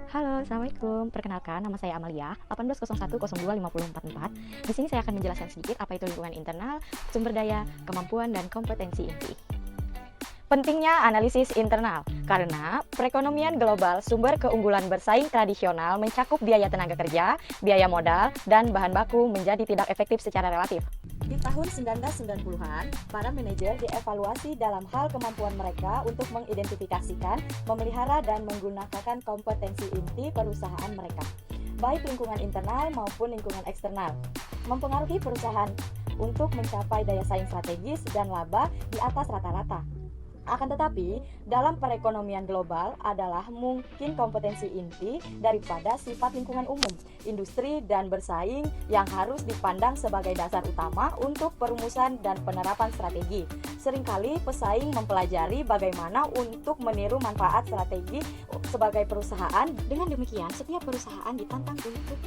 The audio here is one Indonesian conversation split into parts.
Halo, Assalamualaikum. Perkenalkan, nama saya Amalia, 1801025044. Di sini saya akan menjelaskan sedikit apa itu lingkungan internal, sumber daya, kemampuan, dan kompetensi inti. Pentingnya analisis internal, karena perekonomian global sumber keunggulan bersaing tradisional mencakup biaya tenaga kerja, biaya modal, dan bahan baku menjadi tidak efektif secara relatif. Di tahun 1990-an, para manajer dievaluasi dalam hal kemampuan mereka untuk mengidentifikasikan, memelihara, dan menggunakan kompetensi inti perusahaan mereka, baik lingkungan internal maupun lingkungan eksternal, mempengaruhi perusahaan untuk mencapai daya saing strategis dan laba di atas rata-rata. Akan tetapi, dalam perekonomian global adalah mungkin kompetensi inti daripada sifat lingkungan umum, industri, dan bersaing yang harus dipandang sebagai dasar utama untuk perumusan dan penerapan strategi. Seringkali pesaing mempelajari bagaimana untuk meniru manfaat strategi sebagai perusahaan. Dengan demikian, setiap perusahaan ditantang untuk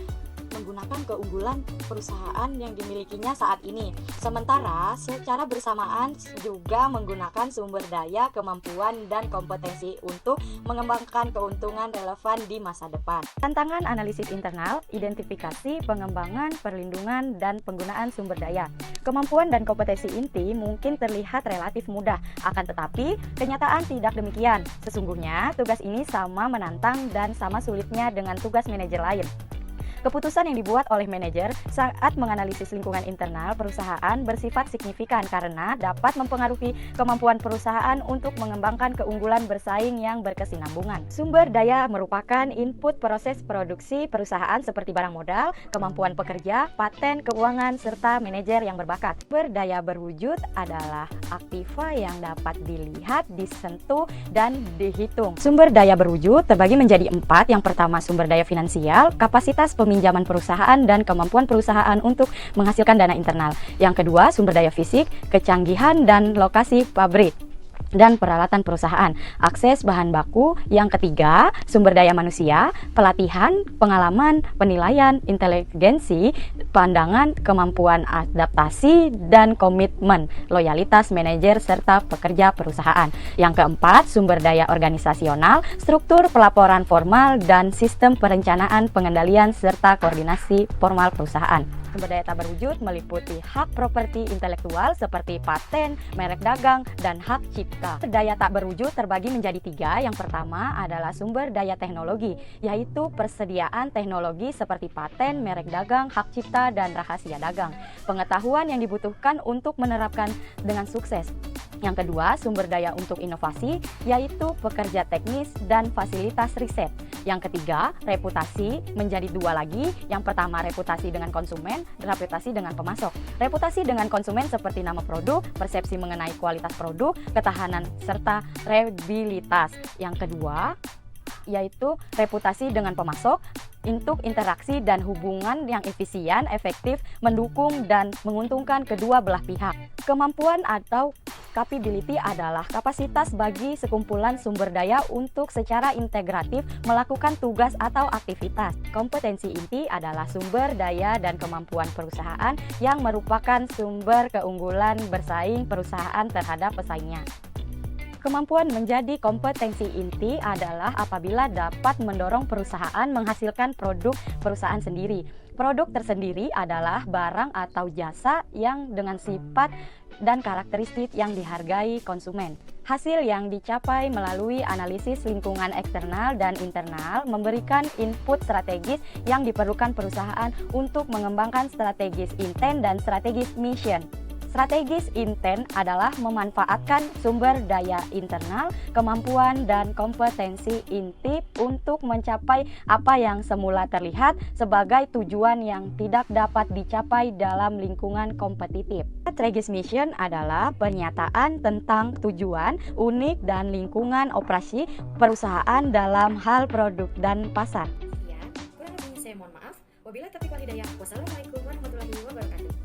menggunakan keunggulan perusahaan yang dimilikinya saat ini. Sementara secara bersamaan juga menggunakan sumber daya, kemampuan, dan kompetensi untuk mengembangkan keuntungan relevan di masa depan. Tantangan analisis internal, identifikasi, pengembangan, perlindungan, dan penggunaan sumber daya. Kemampuan dan kompetensi inti mungkin terlihat relatif mudah, akan tetapi kenyataan tidak demikian. Sesungguhnya tugas ini sama menantang dan sama sulitnya dengan tugas manajer lain. Keputusan yang dibuat oleh manajer saat menganalisis lingkungan internal perusahaan bersifat signifikan karena dapat mempengaruhi kemampuan perusahaan untuk mengembangkan keunggulan bersaing yang berkesinambungan. Sumber daya merupakan input proses produksi perusahaan seperti barang modal, kemampuan pekerja, paten, keuangan, serta manajer yang berbakat. Sumber daya berwujud adalah aktiva yang dapat dilihat, disentuh, dan dihitung. Sumber daya berwujud terbagi menjadi 4. Yang pertama, sumber daya finansial, kapasitas peminjaman perusahaan dan kemampuan perusahaan untuk menghasilkan dana internal. Yang kedua, sumber daya fisik, kecanggihan dan lokasi pabrik dan peralatan perusahaan, akses bahan baku. Yang ketiga, sumber daya manusia, pelatihan, pengalaman, penilaian, inteligensi, pandangan, kemampuan adaptasi, dan komitmen, loyalitas manajer serta pekerja perusahaan. Yang keempat, sumber daya organisasional, struktur pelaporan formal, dan sistem perencanaan, pengendalian, serta koordinasi formal perusahaan. Sumber daya tak berwujud meliputi hak properti intelektual seperti paten, merek dagang, dan hak cipta. Daya tak berwujud terbagi menjadi 3. Yang pertama adalah sumber daya teknologi, yaitu persediaan teknologi seperti paten, merek dagang, hak cipta, dan rahasia dagang. Pengetahuan yang dibutuhkan untuk menerapkan dengan sukses. Yang kedua, sumber daya untuk inovasi, yaitu pekerja teknis dan fasilitas riset. Yang ketiga, reputasi menjadi 2 lagi. Yang pertama, reputasi dengan konsumen, dan reputasi dengan pemasok. Reputasi dengan konsumen seperti nama produk, persepsi mengenai kualitas produk, ketahanan, serta reliabilitas. Yang kedua, yaitu reputasi dengan pemasok untuk interaksi dan hubungan yang efisien, efektif, mendukung, dan menguntungkan kedua belah pihak. Kemampuan atau capability adalah kapasitas bagi sekumpulan sumber daya untuk secara integratif melakukan tugas atau aktivitas. Kompetensi inti adalah sumber daya dan kemampuan perusahaan yang merupakan sumber keunggulan bersaing perusahaan terhadap pesaingnya. Kemampuan menjadi kompetensi inti adalah apabila dapat mendorong perusahaan menghasilkan produk perusahaan sendiri. Produk tersendiri adalah barang atau jasa yang dengan sifat dan karakteristik yang dihargai konsumen. Hasil yang dicapai melalui analisis lingkungan eksternal dan internal memberikan input strategis yang diperlukan perusahaan untuk mengembangkan strategis intent dan strategis mission. Strategis intent adalah memanfaatkan sumber daya internal, kemampuan, dan kompetensi inti untuk mencapai apa yang semula terlihat sebagai tujuan yang tidak dapat dicapai dalam lingkungan kompetitif. Strategis mission adalah pernyataan tentang tujuan, unik, dan lingkungan operasi perusahaan dalam hal produk dan pasar. Sekian, kurang lebihnya saya mohon maaf. Wabillahi taufiq wal hidayah. Wassalamualaikum warahmatullahi wabarakatuh.